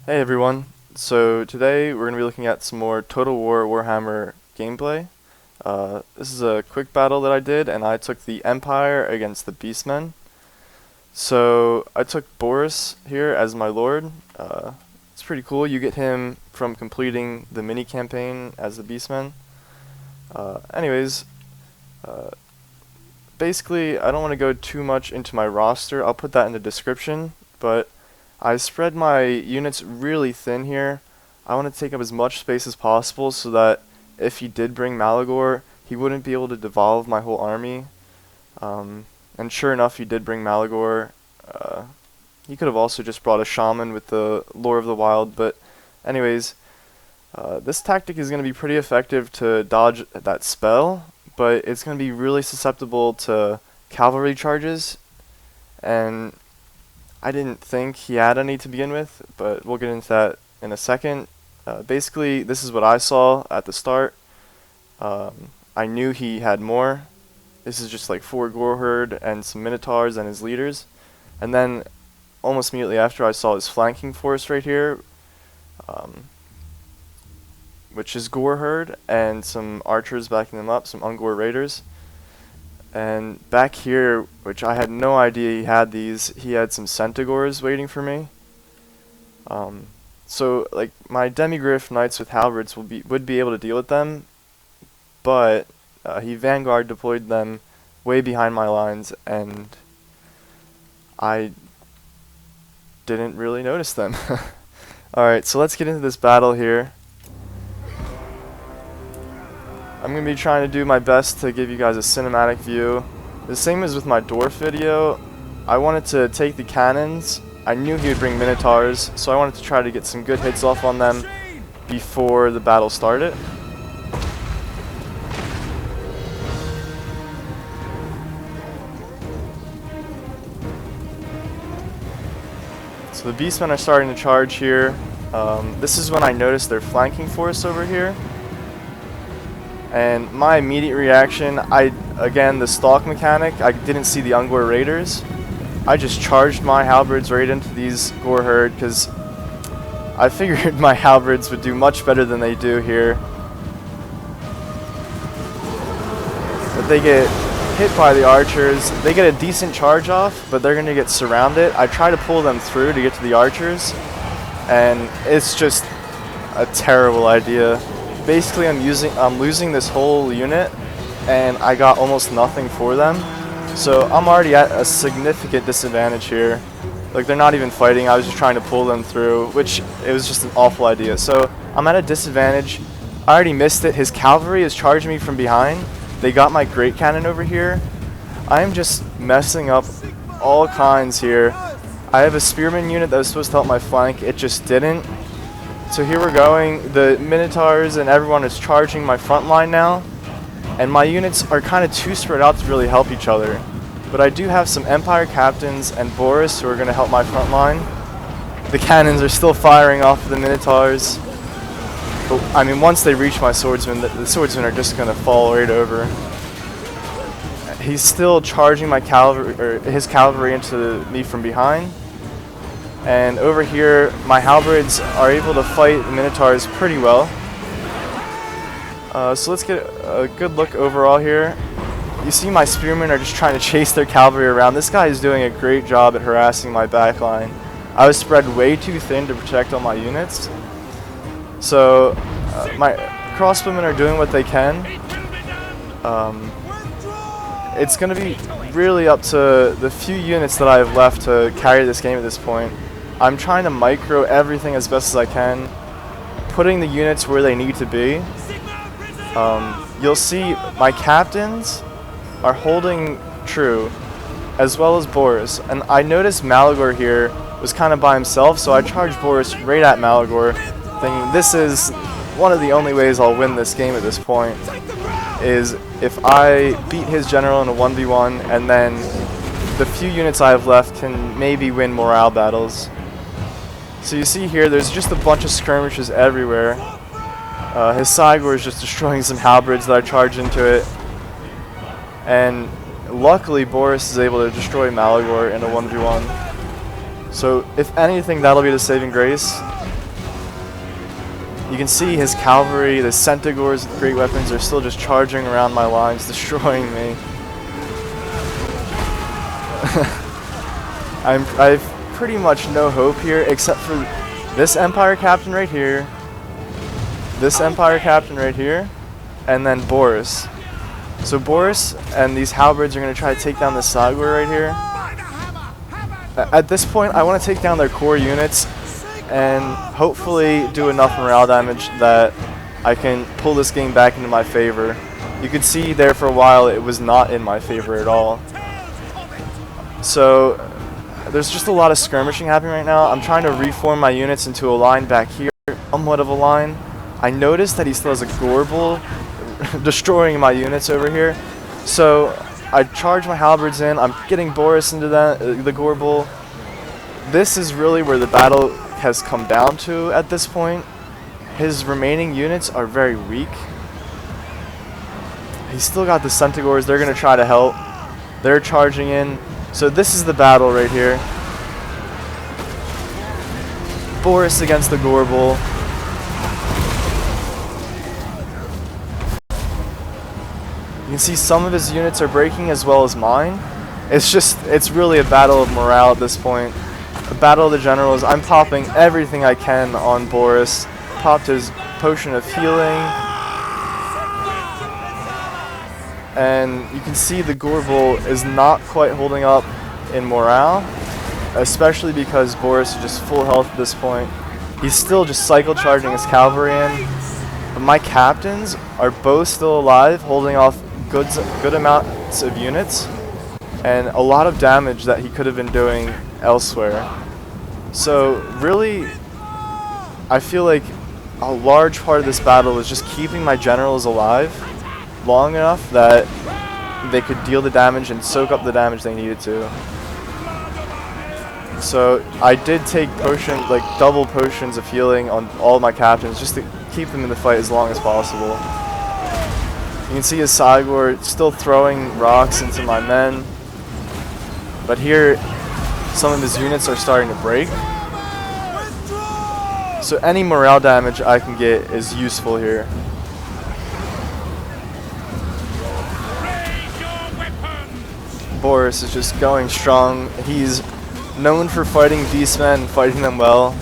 Hey everyone, so today we're going to be looking at some more Total War Warhammer gameplay. This is a quick battle that I did, and I took the Empire against the Beastmen. So I took Boris here as my lord. It's pretty cool, you get him from completing the mini campaign as the Beastmen. Anyways, basically I don't want to go too much into my roster, I'll put that in the description, but I spread my units really thin here. I want to take up as much space as possible so that if he did bring Malagor, he wouldn't be able to devolve my whole army. And sure enough, he did bring Malagor. He could have also just brought a shaman with the Lore of the Wild, but anyways, this tactic is going to be pretty effective to dodge that spell, but it's going to be really susceptible to cavalry charges, and I didn't think he had any to begin with, but we'll get into that in a second. Basically, this is what I saw at the start. I knew he had more. This is just like 4 Goreherd and some Minotaurs and his leaders. And then, almost immediately after, I saw his flanking force right here, which is Goreherd and some archers backing them up, some Ungor raiders. And back here, which I had no idea he had these, he had some Centaurs waiting for me. So like my Demigryph knights with halberds would be able to deal with them, but he Vanguard deployed them way behind my lines, and I didn't really notice them. Alright, so let's get into this battle here. I'm going to be trying to do my best to give you guys a cinematic view. The same as with my dwarf video. I wanted to take the cannons. I knew he would bring Minotaurs, so I wanted to try to get some good hits off on them before the battle started. So the Beastmen are starting to charge here. This is when I noticed their flanking force over here. And my immediate reaction, again, the stalk mechanic, I didn't see the Ungor raiders. I just charged my halberds right into these Goreherd because I figured my halberds would do much better than they do here. But they get hit by the archers. They get a decent charge off, but they're going to get surrounded. I try to pull them through to get to the archers, and it's just a terrible idea. Basically, I'm losing this whole unit, and I got almost nothing for them. So I'm already at a significant disadvantage here. Like, they're not even fighting. I was just trying to pull them through, which it was just an awful idea. So I'm at a disadvantage. I already missed it. His cavalry is charging me from behind. They got my great cannon over here. I am just messing up all kinds here. I have a spearman unit that was supposed to help my flank. It just didn't. So here we're going, the Minotaurs and everyone is charging my front line now, and my units are kind of too spread out to really help each other. But I do have some Empire captains and Boris who are going to help my front line. The cannons are still firing off of the Minotaurs. But, I mean, once they reach my swordsmen, the swordsmen are just going to fall right over. He's still charging my cavalry, or his cavalry into me from behind. And over here, my halberds are able to fight the Minotaurs pretty well. So let's get a good look overall here. You see my spearmen are just trying to chase their cavalry around. This guy is doing a great job at harassing my backline. I was spread way too thin to protect all my units. So my crossbowmen are doing what they can. It's going to be really up to the few units that I have left to carry this game at this point. I'm trying to micro everything as best as I can, putting the units where they need to be. You'll see my captains are holding true, as well as Boris. And I noticed Malagor here was kind of by himself, so I charged Boris right at Malagor, thinking this is one of the only ways I'll win this game at this point, is if I beat his general in a 1v1, and then the few units I have left can maybe win morale battles. So you see here, there's just a bunch of skirmishes everywhere. His Cygor is just destroying some halberds that I charge into it. And luckily, Boris is able to destroy Malagor in a 1v1. So if anything, that'll be the saving grace. You can see his cavalry, the Centaurs with great weapons, are still just charging around my lines, destroying me. I've pretty much no hope here, except for this Empire Captain right here, this Empire Captain right here, and then Boris. So Boris and these halberds are going to try to take down the Sagor right here. At this point, I want to take down their core units and hopefully do enough morale damage that I can pull this game back into my favor. You could see there for a while it was not in my favor at all. So there's just a lot of skirmishing happening right now. I'm trying to reform my units into a line back here, somewhat of a line. I noticed that he still has a Gorbel destroying my units over here. So I charge my halberds in. I'm getting Boris into the Gorbel. This is really where the battle has come down to at this point. His remaining units are very weak. He's still got the Centaurs. They're going to try to help. They're charging in. So this is the battle right here. Boris against the Gorbel. You can see some of his units are breaking as well as mine. It's really a battle of morale at this point. A battle of the generals. I'm popping everything I can on Boris. Popped his potion of healing. And you can see the Gorbel is not quite holding up in morale, especially because Boris is just full health at this point. He's still just cycle charging his cavalry in. But my captains are both still alive, holding off good amounts of units and a lot of damage that he could have been doing elsewhere. So really, I feel like a large part of this battle was just keeping my generals alive long enough that they could deal the damage and soak up the damage they needed to. So I did take double potions of healing on all my captains just to keep them in the fight as long as possible. You can see his Sagor still throwing rocks into my men. But here, some of his units are starting to break. So any morale damage I can get is useful here. Boris is just going strong. He's known for fighting beastmen and fighting them well.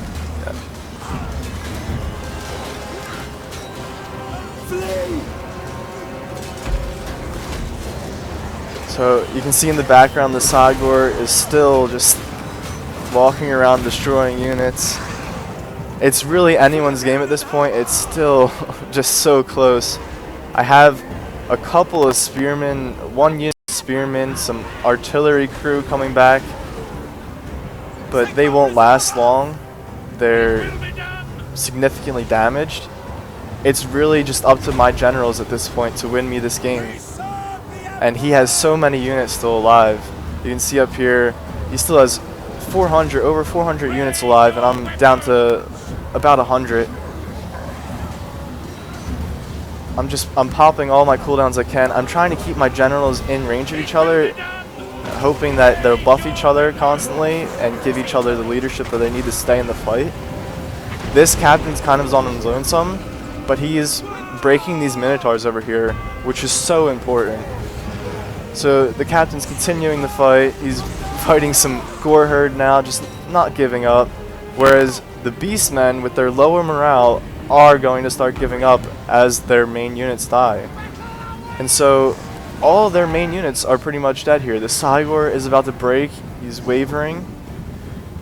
So you can see in the background the Sagor is still just walking around destroying units. It's really anyone's game at this point. It's still just so close. I have a couple of spearmen, one unit of spearmen, some artillery crew coming back, but they won't last long. They're significantly damaged. It's really just up to my generals at this point to win me this game. And he has so many units still alive. You can see up here, he still has over 400 units alive, and I'm down to about 100. I'm popping all my cooldowns I can. I'm trying to keep my generals in range of each other, hoping that they'll buff each other constantly and give each other the leadership that they need to stay in the fight. This captain's kind of on his lonesome, but he is breaking these Minotaurs over here, which is so important. So the captain's continuing the fight. He's fighting some Gore Herd now, just not giving up. Whereas the Beastmen, with their lower morale, are going to start giving up as their main units die. And so all their main units are pretty much dead here. The Sagor is about to break. He's wavering.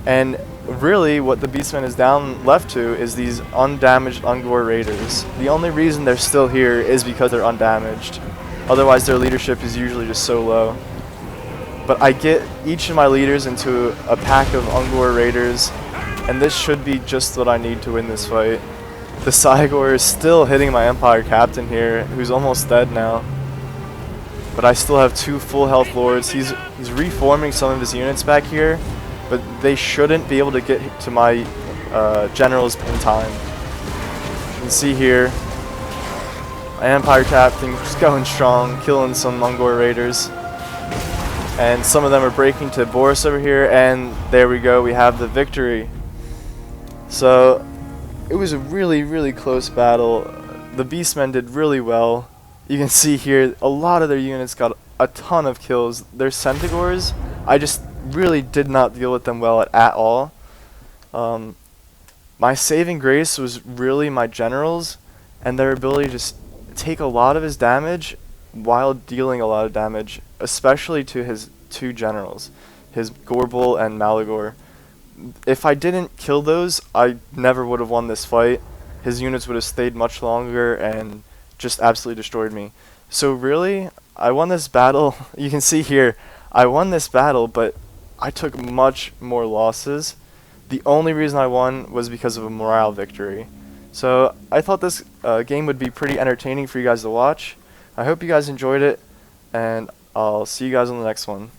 And really what the Beastmen is down left to is these undamaged Ungor Raiders. The only reason they're still here is because they're undamaged. Otherwise their leadership is usually just so low. But I get each of my leaders into a pack of Ungor Raiders, and this should be just what I need to win this fight. The Sagor is still hitting my Empire Captain here, who's almost dead now. But I still have 2 full health lords. He's reforming some of his units back here, but they shouldn't be able to get to my generals in time. You can see here, my Empire Captain just going strong, killing some Ungor Raiders. And some of them are breaking to Boris over here, and there we go, we have the victory. So it was a really close battle. The Beastmen did really well. You can see here a lot of their units got a ton of kills. Their Centaurs, I just really did not deal with them well at all. My saving grace was really my generals and their ability to just take a lot of his damage while dealing a lot of damage, especially to his two generals, his Gorbel and Malagor. If I didn't kill those, I never would have won this fight. His units would have stayed much longer and just absolutely destroyed me. So really, I won this battle. You can see here, I won this battle, but I took much more losses. The only reason I won was because of a morale victory. So I thought this game would be pretty entertaining for you guys to watch. I hope you guys enjoyed it, and I'll see you guys on the next one.